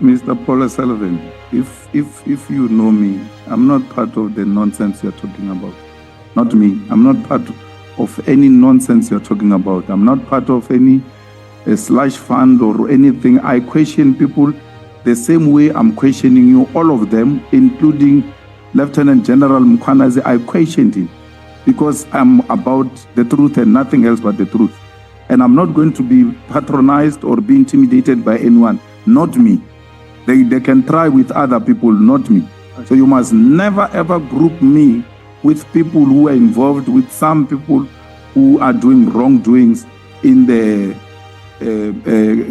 Mr. Paul Sullivan, if you know me, I'm not part of the nonsense you're talking about. Not me. I'm not part of any nonsense you're talking about. I'm not part of any slush fund or anything. I question people the same way I'm questioning you, all of them, including Lieutenant General Mkwanazi. I questioned him because I'm about the truth and nothing else but the truth. And I'm not going to be patronized or be intimidated by anyone. Not me. They can try with other people, not me. Okay. So you must never ever group me with people who are involved with some people who are doing wrongdoings in the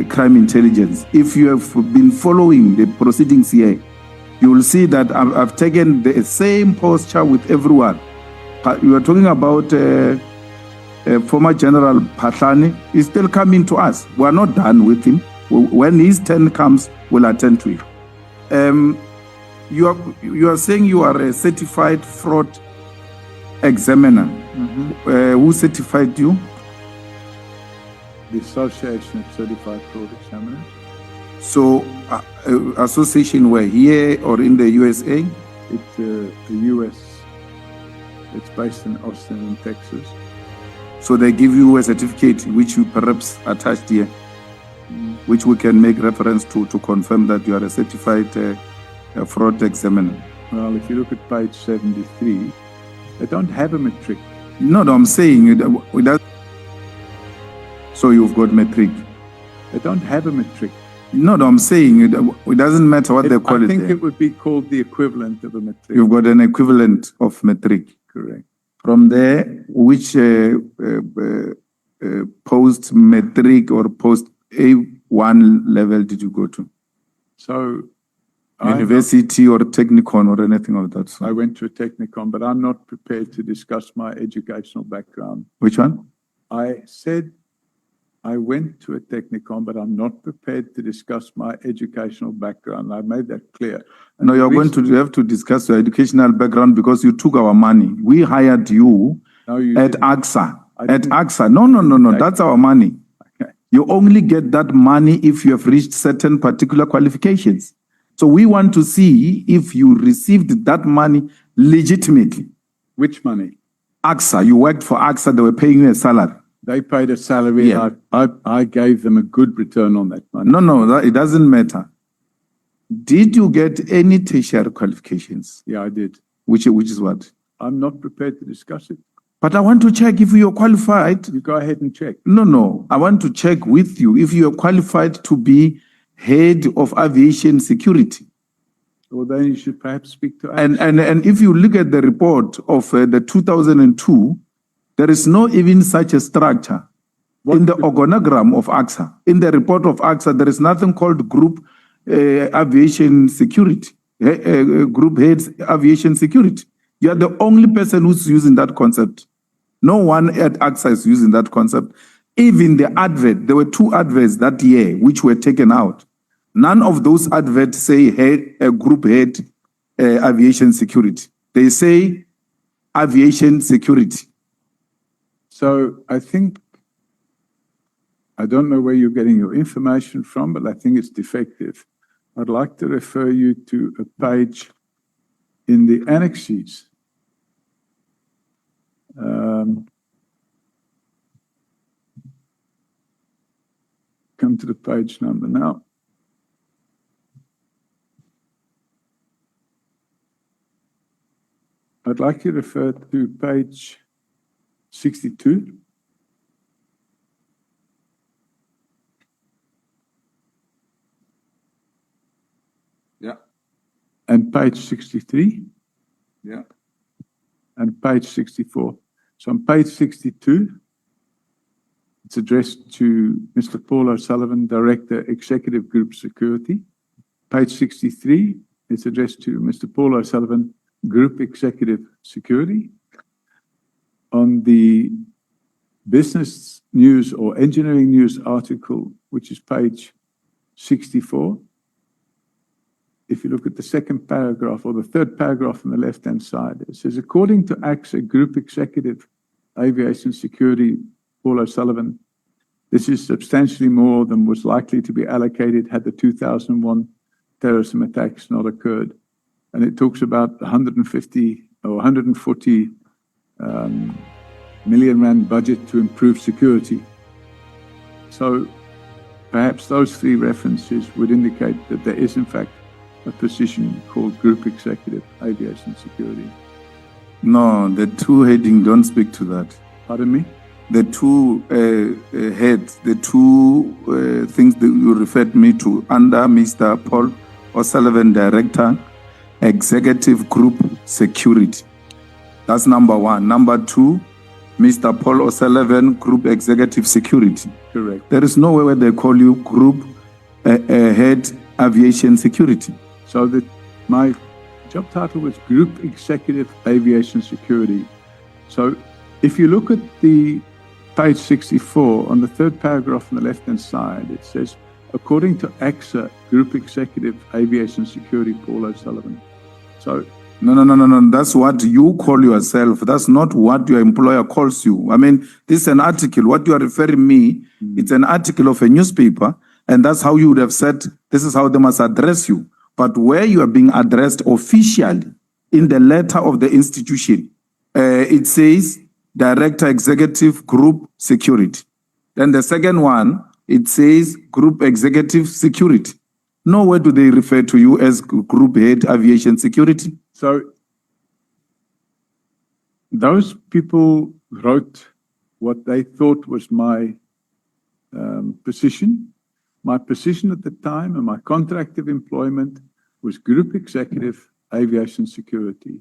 crime intelligence. If you have been following the proceedings here, you will see that I've taken the same posture with everyone. You are talking about former General Patlani. He's still coming to us. We are not done with him. When his turn comes, we'll attend to him. You are saying you are a certified fraud examiner. Who certified you? The Association of Certified Fraud Examiners. So, association where, here or in the USA? It's the US. It's based in Austin, Texas. So they give you a certificate which you perhaps attached here, which we can make reference to confirm that you are a certified fraud examiner. Well, if you look at page 73, they don't have a matric. No, I'm saying it does. So you've got matric. They don't have a matric. No, I'm saying it doesn't matter what they call it. I think it would be called the equivalent of a matric. You've got an equivalent of matric. Correct. From there, which post-matric or post-A1 level did you go to? So, university or technicon or anything of that sort? I went to a technicon, but I'm not prepared to discuss my educational background. Which one? I said I went to a technicon, but I'm not prepared to discuss my educational background. I made that clear. And no, you have to discuss your educational background because you took our money. We hired you at AXA. At AXA. No. That's our money. Okay. You only get that money if you have reached certain particular qualifications. So we want to see if you received that money legitimately. Which money? AXA. You worked for AXA. They were paying you a salary. They paid a salary. Yeah. I gave them a good return on that money. No, it doesn't matter. Did you get any tertiary qualifications? Yeah, I did. Which is what? I'm not prepared to discuss it. But I want to check if you're qualified. You go ahead and check. No. I want to check with you if you're qualified to be head of aviation security. Well, then you should perhaps speak to us. And if you look at the report of the 2002, there is no even such a structure in the organogram of AXA. In the report of AXA, there is nothing called group aviation security, group heads aviation security. You are the only person who's using that concept. No one at AXA is using that concept. Even the advert, there were 2 adverts that year which were taken out. None of those adverts say group head aviation security. They say aviation security. So I don't know where you're getting your information from, but I think it's defective. I'd like to refer you to a page in the annexes. Come to the page number now. I'd like you to refer to page 62. Yeah. And page 63. Yeah. And page 64. So on page 62, it's addressed to Mr. Paul O'Sullivan, Director, Executive Group Security. Page 63, it's addressed to Mr. Paul O'Sullivan, Group Executive Security. On the Business News or Engineering News article, which is page 64, if you look at the second paragraph or the third paragraph on the left-hand side, it says, according to AXA Group Executive Aviation Security, Paul O'Sullivan, this is substantially more than was likely to be allocated had the 2001 terrorism attacks not occurred. And it talks about 150 or 140 million rand budget to improve security. So perhaps those three references would indicate that there is in fact a position called Group Executive Aviation Security. No, the two heading don't speak to that. Pardon me? The two heads, the two things that you referred me to under Mr. Paul O'Sullivan, Director, Executive Group Security. That's number one. Number two, Mr. Paul O'Sullivan, Group Executive Security. Correct. There is nowhere where they call you Group Head Aviation Security. So my job title was Group Executive Aviation Security. So if you look at the page 64, on the third paragraph on the left-hand side, it says, according to AXA, Group Executive Aviation Security, Paul O'Sullivan. So No. That's what you call yourself. That's not what your employer calls you. I mean, this is an article. What you are referring me, it's an article of a newspaper, and that's how you would have said, this is how they must address you. But where you are being addressed officially in the letter of the institution, it says Director Executive Group Security. Then the second one, it says Group Executive Security. Nowhere do they refer to you as Group Head Aviation Security. So those people wrote what they thought was my position. My position at the time and my contract of employment was Group Executive Aviation Security.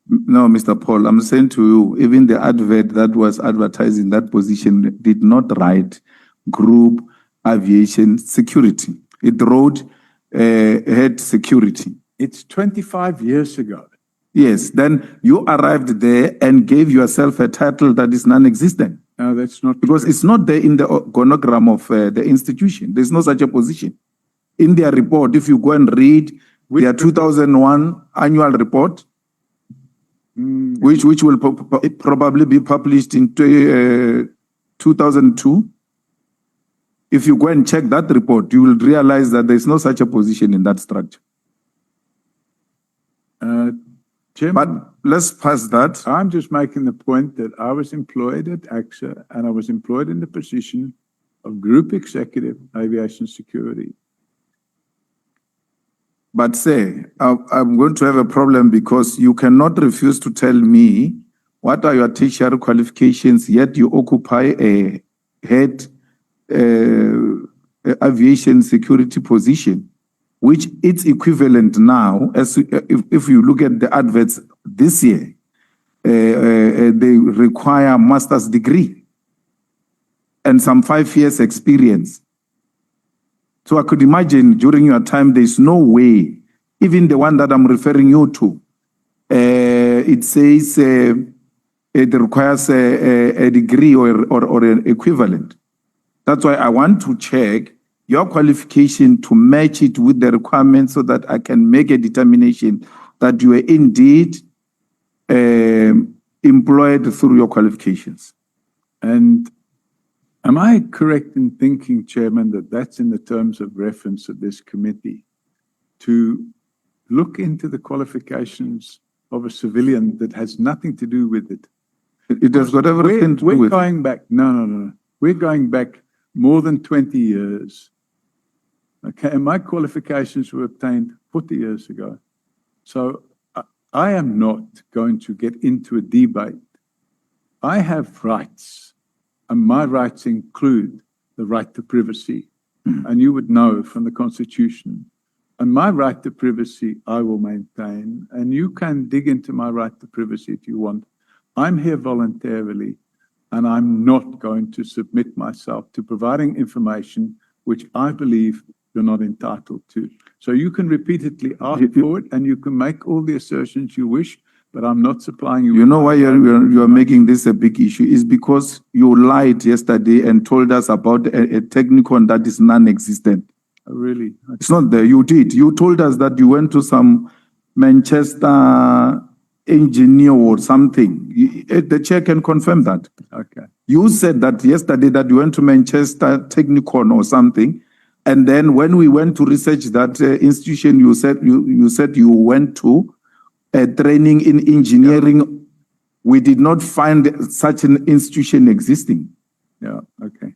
No, Mr. Paul, I'm saying to you, even the advert that was advertising that position did not write Group Aviation Security. It wrote Head Security. It's 25 years ago. Yes, then you arrived there and gave yourself a title that is non-existent. No, that's not because true. It's not there in the organogram of the institution. There's no such a position. In their report, if you go and read their 2001 annual report, which will probably be published in 2002, if you go and check that report, you will realize that there's no such a position in that structure. Chairman, but let's pass that. I'm just making the point that I was employed at AXA and I was employed in the position of Group Executive Aviation Security. But say, I'm going to have a problem because you cannot refuse to tell me what are your tertiary qualifications, yet you occupy a head aviation security position, which its equivalent now, as if you look at the adverts this year, they require a master's degree and some 5 years experience. So I could imagine during your time, there's no way, even the one that I'm referring you to, it says it requires a degree or an equivalent. That's why I want to check your qualification to match it with the requirements so that I can make a determination that you are indeed employed through your qualifications. And am I correct in thinking, Chairman, that that's in the terms of reference of this committee to look into the qualifications of a civilian that has nothing to do with it? It has got everything to do with it. We're going back, no. We're going back more than 20 years. Okay, and my qualifications were obtained 40 years ago. So I am not going to get into a debate. I have rights, and my rights include the right to privacy. And you would know from the Constitution. And my right to privacy, I will maintain. And you can dig into my right to privacy if you want. I'm here voluntarily, and I'm not going to submit myself to providing information which I believe you're not entitled to. So you can repeatedly ask for it, and you can make all the assertions you wish, but I'm not supplying you. You know why you're making this a big issue is because you lied yesterday and told us about a technicon that is non-existent. Oh, really? Okay. It's not there. You did. You told us that you went to some Manchester engineer or something. The chair can confirm that. Okay. You said that yesterday that you went to Manchester Technicon or something, And then when we went to research that institution, you said you went to a training in engineering. We did not find such an institution existing. Yeah, okay.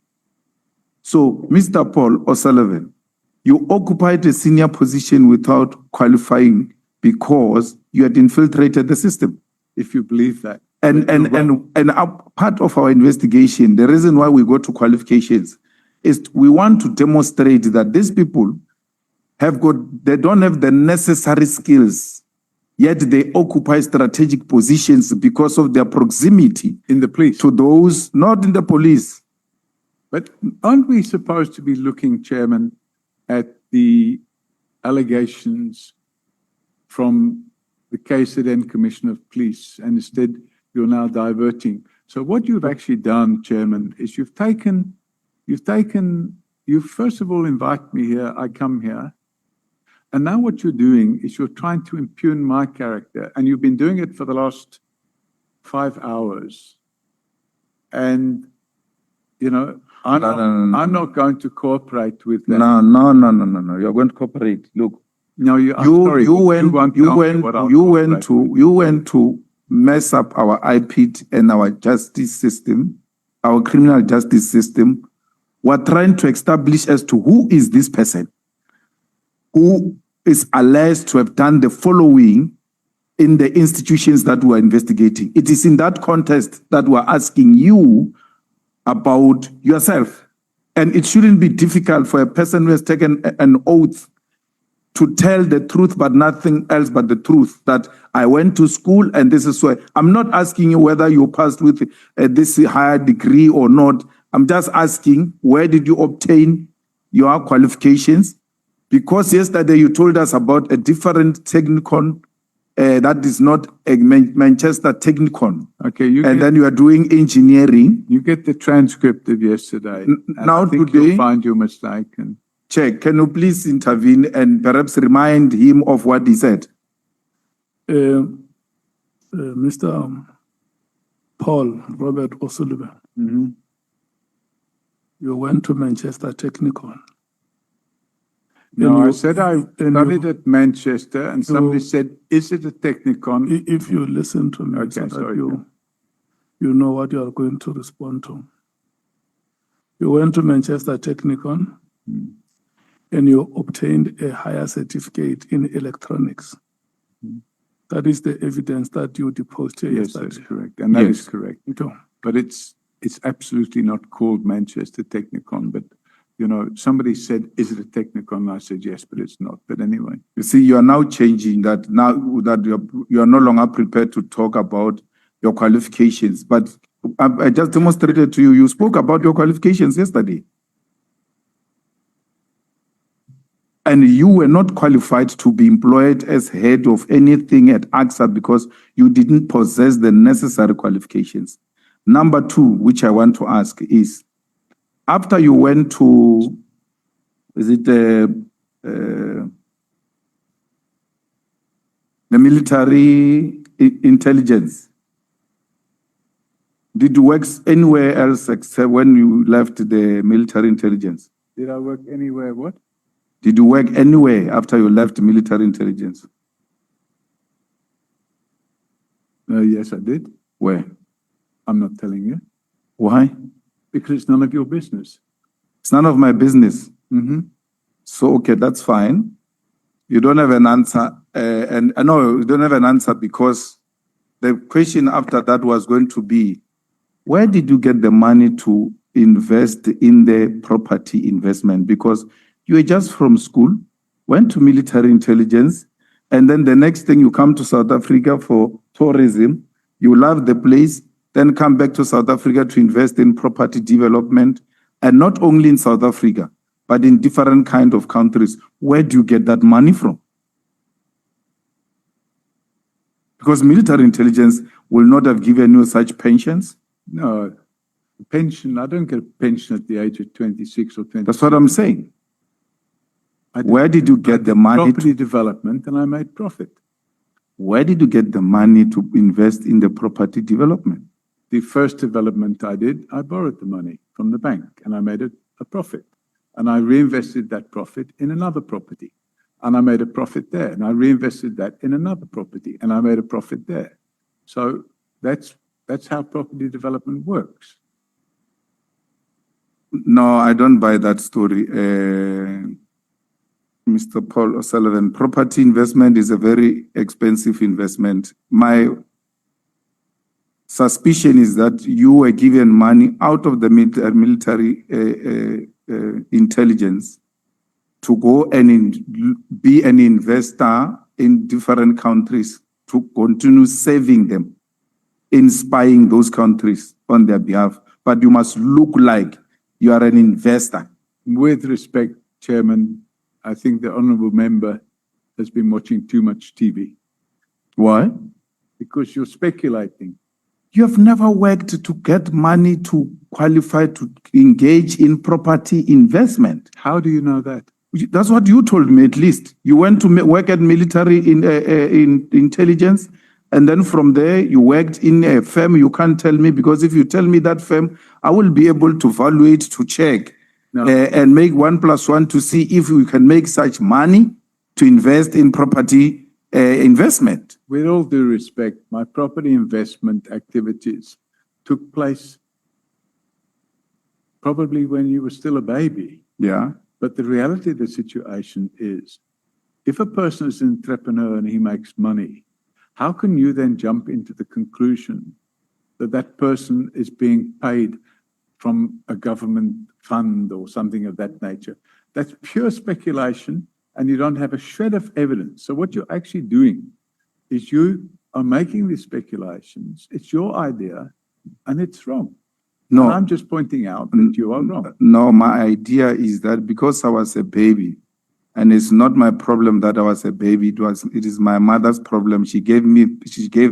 So, Mr. Paul O'Sullivan, you occupied a senior position without qualifying because you had infiltrated the system. If you believe that. And part of our investigation, the reason why we go to qualifications is we want to demonstrate that these people they don't have the necessary skills, yet they occupy strategic positions because of their proximity In the police. to those, not in the police. But aren't we supposed to be looking, Chairman, at the allegations from the KZN Commissioner of Police, and instead you're now diverting? So what you've actually done, Chairman, is you've first of all invite me here, I come here, and now what you're doing is you're trying to impugn my character, and you've been doing it for the last 5 hours. And, you know, I'm not going to cooperate with that. No. You're going to cooperate. Look, No, you went to mess up our IPIT and our justice system, our criminal justice system. We're trying to establish as to who is this person who is alleged to have done the following in the institutions that we're investigating. It is in that context that we're asking you about yourself. And it shouldn't be difficult for a person who has taken an oath to tell the truth, but nothing else but the truth, that I went to school and this is why. I'm not asking you whether you passed with this higher degree or not. I'm just asking, where did you obtain your qualifications? Because yesterday you told us about a different technicon that is not a Manchester technicon. Okay, then you are doing engineering. You get the transcript of yesterday. Now I think today, you'll find your mistake. And check. Can you please intervene and perhaps remind him of what he said? Mr. Paul Robert O'Sullivan, you went to Manchester Technicon. No, I said I studied at Manchester, and somebody said, is it a technicon? If you listen to me, Okay, so that sorry. you know what you are going to respond to. You went to Manchester Technicon and you obtained a higher certificate in electronics. That is the evidence that you deposed here Yes, yesterday. that's correct. And that is correct. Okay. But it's absolutely not called Manchester Technicon. But, you know, somebody said, is it a Technicon? I said, yes, but it's not. But anyway. You see, you are now changing that. Now that you are no longer prepared to talk about your qualifications. But I just demonstrated to you, you spoke about your qualifications yesterday. And you were not qualified to be employed as head of anything at AXA because you didn't possess the necessary qualifications. Number two, which I want to ask is, after you went to, the military intelligence, did you work anywhere else except when you left the military intelligence? Did I work anywhere? What? Did you work anywhere after you left military intelligence? Yes, I did. Where? I'm not telling you. Why? Because it's none of your business. It's none of my business. So, okay, that's fine. You don't have an answer. And no, you don't have an answer because the question after that was going to be, where did you get the money to invest in the property investment? Because you were just from school, went to military intelligence, and then the next thing you come to South Africa for tourism, you love the place, then come back to South Africa to invest in property development, and not only in South Africa, but in different kind of countries. Where do you get that money from? Because military intelligence will not have given you such pensions. No, pension, I don't get a pension at the age of 26 or 20. That's what I'm saying. Where did you get the money? Property development, and I made profit. Where did you get the money to invest in the property development? The first development I did, I borrowed the money from the bank, and I made it a profit. and I reinvested that profit in another property, and I made a profit there, and I reinvested that in another property, and I made a profit there. So that's how property development works. No, I don't buy that story. Mr. Paul Sullivan, property investment is a very expensive investment. My suspicion is that you were given money out of the military intelligence to go and be an investor in different countries to continue saving them, in spying those countries on their behalf. But you must look like you are an investor. With respect, Chairman, I think the honourable member has been watching too much TV. Why? Because you're speculating. You have never worked to get money to qualify to engage in property investment. How do you know that? That's what you told me, at least. You went to work at military in intelligence, and then from there you worked in a firm. You can't tell me, because if you tell me that firm, I will be able to evaluate, to check, and make 1 + 1 to see if we can make such money to invest in property investment. With all due respect, my property investment activities took place probably when you were still a baby. Yeah. But the reality of the situation is, if a person is an entrepreneur and he makes money, how can you then jump into the conclusion that that person is being paid from a government fund or something of that nature? That's pure speculation, and you don't have a shred of evidence. So what you're actually doing is you are making these speculations. It's your idea, and it's wrong. No, and I'm just pointing out that you are wrong. No, my idea is that because I was a baby, and it's not my problem that I was a baby, it is my mother's problem. She gave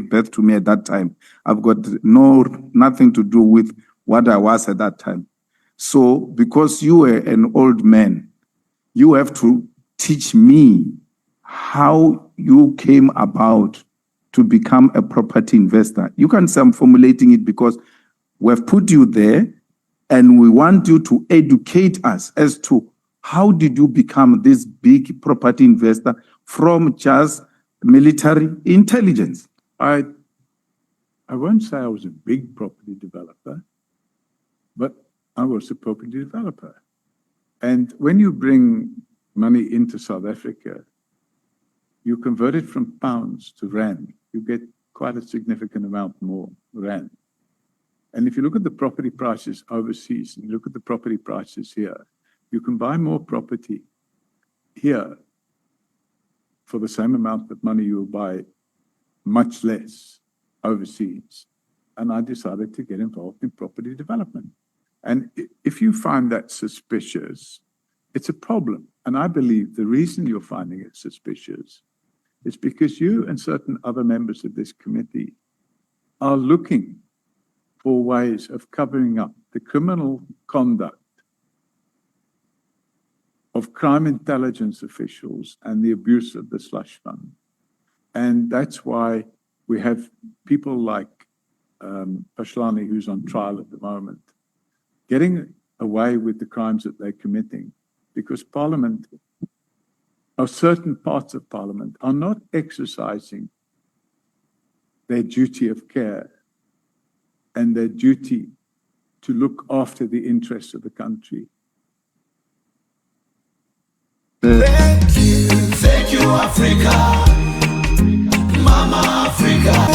birth to me at that time. I've got nothing to do with what I was at that time. So because you were an old man, you have to teach me how you came about to become a property investor. You can say I'm formulating it because we've put you there, and we want you to educate us as to how did you become this big property investor from just military intelligence. I won't say I was a big property developer, but I was a property developer. And when you bring money into South Africa, you convert it from pounds to rand. You get quite a significant amount more rand. And if you look at the property prices overseas and you look at the property prices here, you can buy more property here for the same amount of money you will buy much less overseas. And I decided to get involved in property development. And if you find that suspicious, it's a problem. And I believe the reason you're finding it suspicious is because you and certain other members of this committee are looking for ways of covering up the criminal conduct of crime intelligence officials and the abuse of the slush fund. And that's why we have people like Pashlani, who's on trial at the moment, getting away with the crimes that they're committing, because Parliament, or certain parts of Parliament, are not exercising their duty of care and their duty to look after the interests of the country. Thank you, Africa, Mama Africa.